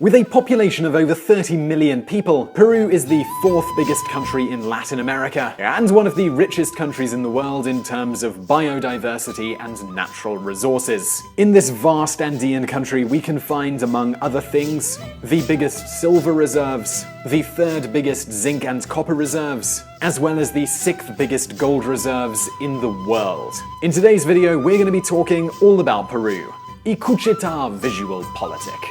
With a population of over 30 million people, Peru is the fourth biggest country in Latin America and one of the richest countries in the world in terms of biodiversity and natural resources. In this vast Andean country, we can find, among other things, the biggest silver reserves, the third biggest zinc and copper reserves, as well as the sixth biggest gold reserves in the world. In today's video, we're going to be talking all about Peru. Escucheta VisualPolitik.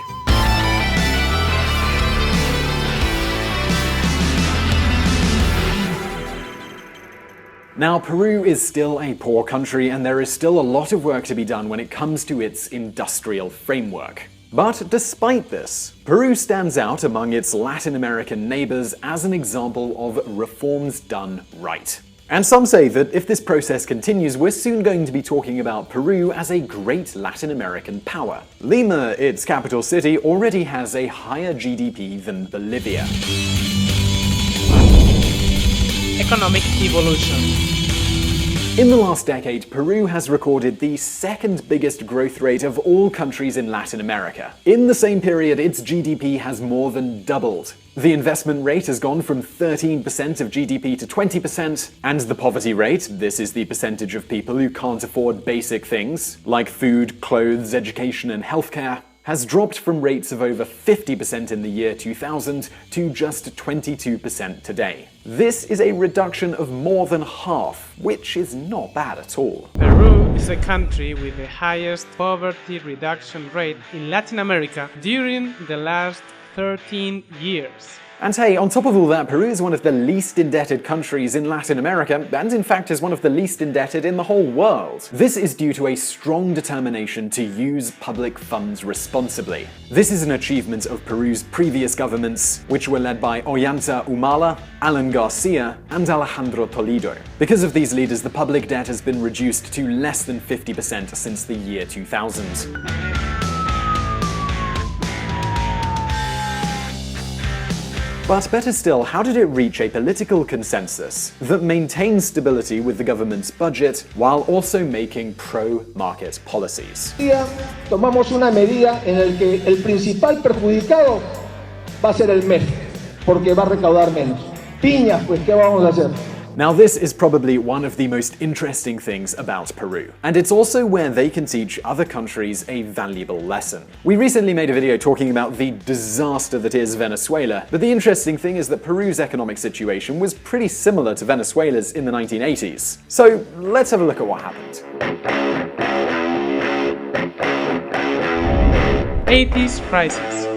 Now, Peru is still a poor country, and there is still a lot of work to be done when it comes to its industrial framework. But despite this, Peru stands out among its Latin American neighbors as an example of reforms done right. And some say that if this process continues, we're soon going to be talking about Peru as a great Latin American power. Lima, its capital city, already has a higher GDP than Bolivia. Economic evolution. In the last decade, Peru has recorded the second biggest growth rate of all countries in Latin America. In the same period, its GDP has more than doubled. The investment rate has gone from 13% of GDP to 20%, and the poverty rate, this is the percentage of people who can't afford basic things like food, clothes, education, and healthcare, has dropped from rates of over 50% in the year 2000 to just 22% today. This is a reduction of more than half, which is not bad at all. Peru is a country with the highest poverty reduction rate in Latin America during the last 13 years. And hey, on top of all that, Peru is one of the least indebted countries in Latin America, and in fact is one of the least indebted in the whole world. This is due to a strong determination to use public funds responsibly. This is an achievement of Peru's previous governments, which were led by Ollanta Humala, Alan Garcia, and Alejandro Toledo. Because of these leaders, the public debt has been reduced to less than 50% since the year 2000. But better still, how did it reach a political consensus that maintains stability with the government's budget while also making pro-market policies? Tomamos una medida en la que el principal perjudicado va a ser el MEF, porque va a recaudar menos. Piñas, pues, ¿qué vamos a hacer? Now, this is probably one of the most interesting things about Peru, and it's also where they can teach other countries a valuable lesson. We recently made a video talking about the disaster that is Venezuela, but the interesting thing is that Peru's economic situation was pretty similar to Venezuela's in the 1980s. So let's have a look at what happened. 80s crisis.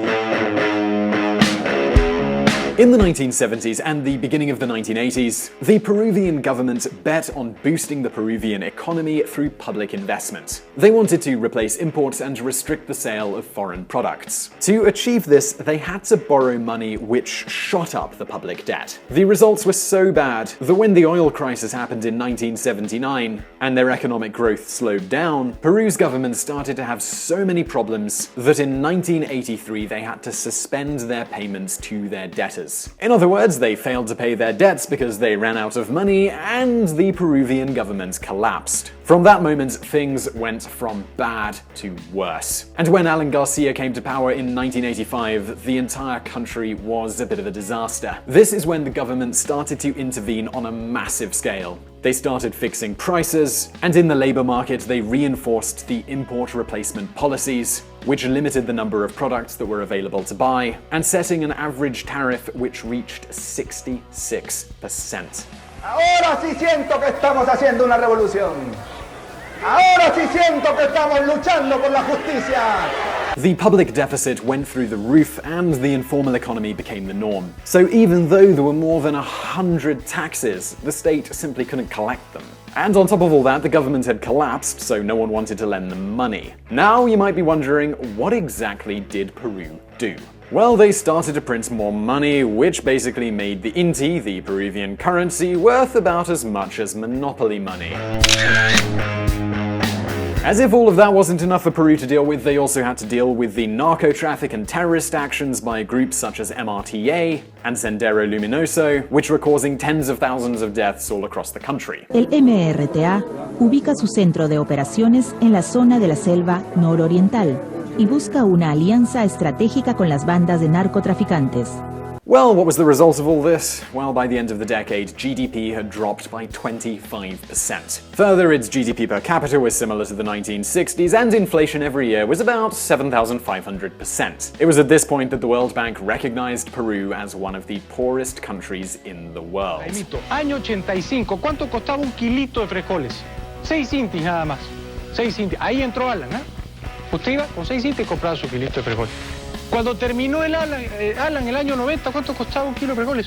In the 1970s and the beginning of the 1980s, the Peruvian government bet on boosting the Peruvian economy through public investment. They wanted to replace imports and restrict the sale of foreign products. To achieve this, they had to borrow money, which shot up the public debt. The results were so bad that when the oil crisis happened in 1979 and their economic growth slowed down, Peru's government started to have so many problems that in 1983 they had to suspend their payments to their debtors. In other words, they failed to pay their debts because they ran out of money and the Peruvian government collapsed. From that moment, things went from bad to worse. And when Alan Garcia came to power in 1985, the entire country was a bit of a disaster. This is when the government started to intervene on a massive scale. They started fixing prices, and in the labor market, they reinforced the import replacement policies, which limited the number of products that were available to buy, and setting an average tariff which reached 66%. Ahora sí siento que estamos haciendo una revolución. Ahora sí siento que estamos luchando por la justicia. The public deficit went through the roof and the informal economy became the norm. So even though there were more than 100 taxes, the state simply couldn't collect them. And on top of all that, the government had collapsed, so no one wanted to lend them money. Now you might be wondering, what exactly did Peru do? Well, they started to print more money, which basically made the inti, the Peruvian currency, worth about as much as monopoly money. As if all of that wasn't enough for Peru to deal with, they also had to deal with the narco-traffic and terrorist actions by groups such as MRTA and Sendero Luminoso, which were causing tens of thousands of deaths all across the country. El MRTA ubica su centro de operaciones en la zona de la selva nororiental. y busca una alianza estratégica con las bandas de narcotraficantes. Well, what was the result of all this? Well, by the end of the decade, GDP had dropped by 25%. Further, its GDP per capita was similar to the 1960s, and inflation every year was about 7,500%. It was at this point that the World Bank recognized Peru as one of the poorest countries in the world. Año 85, ¿cuánto costaba un kilito de frijoles? 6 intis nada más. 6 intis. Ahí entró Alan, ¿eh? Usted iba con 6 intis y compraba su kilito de frijoles. Cuando terminó el Alan el año 90, ¿cuánto costaba un kilo de frijoles?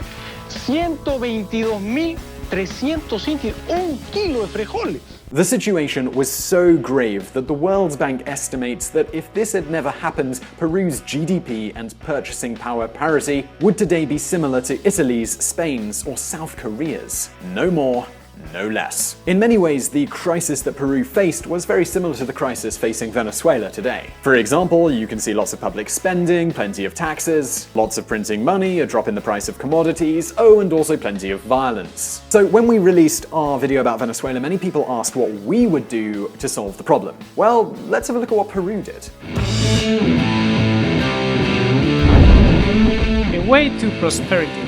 122.300 intis, un kilo de frijoles. The situation was so grave that the World Bank estimates that if this had never happened, Peru's GDP and purchasing power parity would today be similar to Italy's, Spain's, or South Korea's. No more, no less. In many ways, the crisis that Peru faced was very similar to the crisis facing Venezuela today. For example, you can see lots of public spending, plenty of taxes, lots of printing money, a drop in the price of commodities, and also plenty of violence. So when we released our video about Venezuela, many people asked what we would do to solve the problem. Well, let's have a look at what Peru did. A way to prosperity.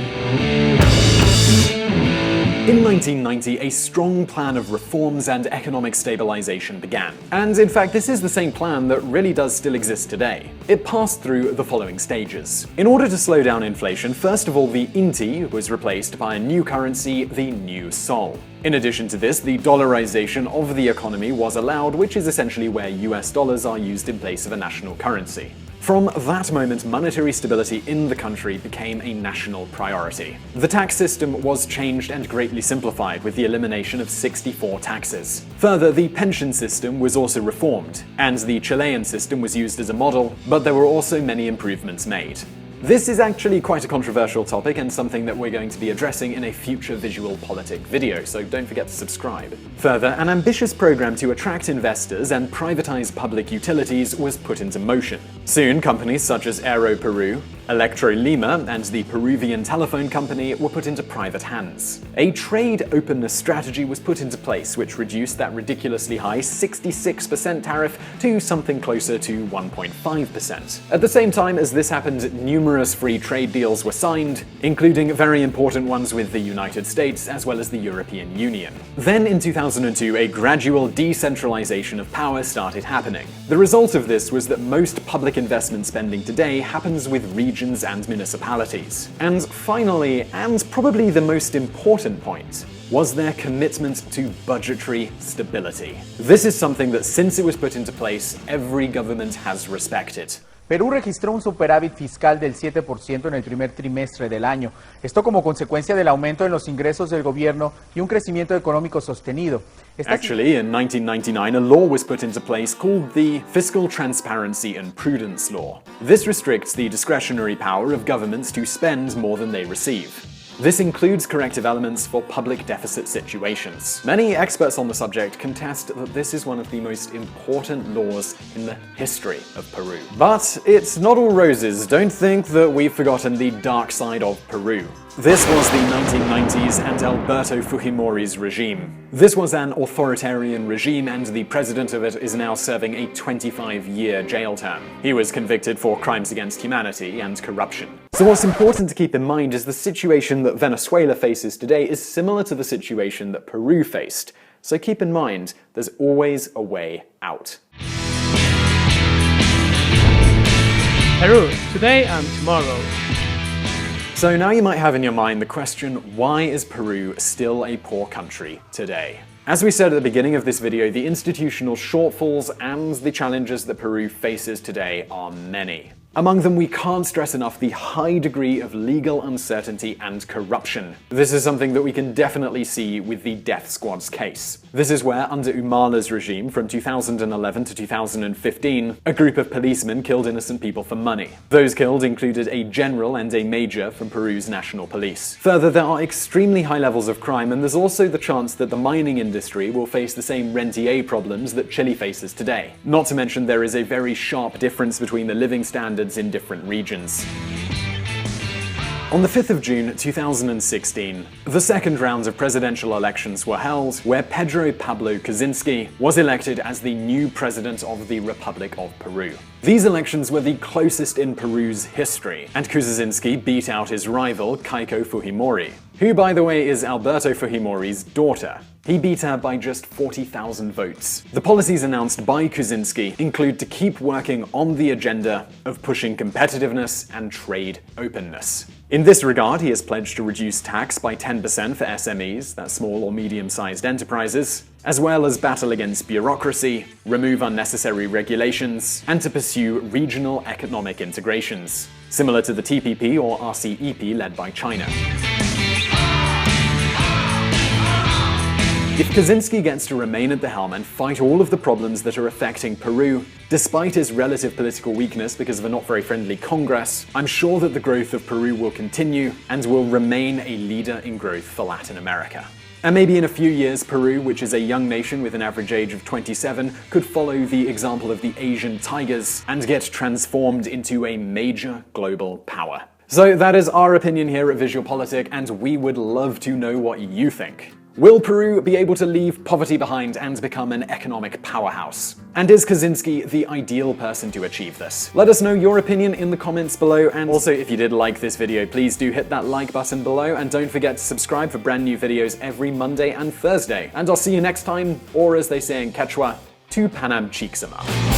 In 1990, a strong plan of reforms and economic stabilization began. And in fact, this is the same plan that really does still exist today. It passed through the following stages. In order to slow down inflation, first of all, the inti was replaced by a new currency, the new sol. In addition to this, the dollarization of the economy was allowed, which is essentially where US dollars are used in place of a national currency. From that moment, monetary stability in the country became a national priority. The tax system was changed and greatly simplified with the elimination of 64 taxes. Further, the pension system was also reformed, and the Chilean system was used as a model, but there were also many improvements made. This is actually quite a controversial topic and something that we're going to be addressing in a future VisualPolitik video, so don't forget to subscribe. Further, an ambitious program to attract investors and privatize public utilities was put into motion. Soon, companies such as Aero Peru, Electro Lima, and the Peruvian telephone company were put into private hands. A trade openness strategy was put into place, which reduced that ridiculously high 66% tariff to something closer to 1.5%. At the same time as this happened, numerous free trade deals were signed, including very important ones with the United States as well as the European Union. Then in 2002, a gradual decentralization of power started happening. The result of this was that most public investment spending today happens with regions and municipalities. And finally, and probably the most important point, was their commitment to budgetary stability. This is something that since it was put into place, every government has respected. Perú registró un superávit fiscal del 7% en el primer trimestre del año. Esto como consecuencia del aumento en los ingresos del gobierno y un crecimiento económico sostenido. Actually, in 1999, a law was put into place called the Fiscal Transparency and Prudence Law. This restricts the discretionary power of governments to spend more than they receive. This includes corrective elements for public deficit situations. Many experts on the subject contest that this is one of the most important laws in the history of Peru. But it's not all roses. Don't think that we've forgotten the dark side of Peru. This was the 1990s and Alberto Fujimori's regime. This was an authoritarian regime, and the president of it is now serving a 25-year jail term. He was convicted for crimes against humanity and corruption. So what's important to keep in mind is the situation that Venezuela faces today is similar to the situation that Peru faced. So keep in mind, there's always a way out. Peru, today and tomorrow. So now you might have in your mind the question, why is Peru still a poor country today? As we said at the beginning of this video, the institutional shortfalls and the challenges that Peru faces today are many. Among them, we can't stress enough the high degree of legal uncertainty and corruption. This is something that we can definitely see with the death squad's case. This is where, under Humala's regime from 2011 to 2015, a group of policemen killed innocent people for money. Those killed included a general and a major from Peru's national police. Further, there are extremely high levels of crime, and there's also the chance that the mining industry will face the same rentier problems that Chile faces today. Not to mention, there is a very sharp difference between the living standards in different regions. On the 5th of June 2016, the second round of presidential elections were held, where Pedro Pablo Kuczynski was elected as the new president of the Republic of Peru. These elections were the closest in Peru's history, and Kuczynski beat out his rival Keiko Fujimori, who, by the way, is Alberto Fujimori's daughter. He beat her by just 40,000 votes. The policies announced by Kuczynski include to keep working on the agenda of pushing competitiveness and trade openness. In this regard, he has pledged to reduce tax by 10% for SMEs, that's small or medium-sized enterprises, as well as battle against bureaucracy, remove unnecessary regulations, and to pursue regional economic integrations, similar to the TPP or RCEP led by China. If Kuczynski gets to remain at the helm and fight all of the problems that are affecting Peru, despite his relative political weakness because of a not very friendly Congress, I'm sure that the growth of Peru will continue and will remain a leader in growth for Latin America. And maybe in a few years, Peru, which is a young nation with an average age of 27, could follow the example of the Asian tigers and get transformed into a major global power. So that is our opinion here at VisualPolitik, and we would love to know what you think. Will Peru be able to leave poverty behind and become an economic powerhouse? And is Kuczynski the ideal person to achieve this? Let us know your opinion in the comments below, and also if you did like this video, please do hit that like button below, and don't forget to subscribe for brand new videos every Monday and Thursday. And I'll see you next time, or as they say in Quechua, tu panam chiksama.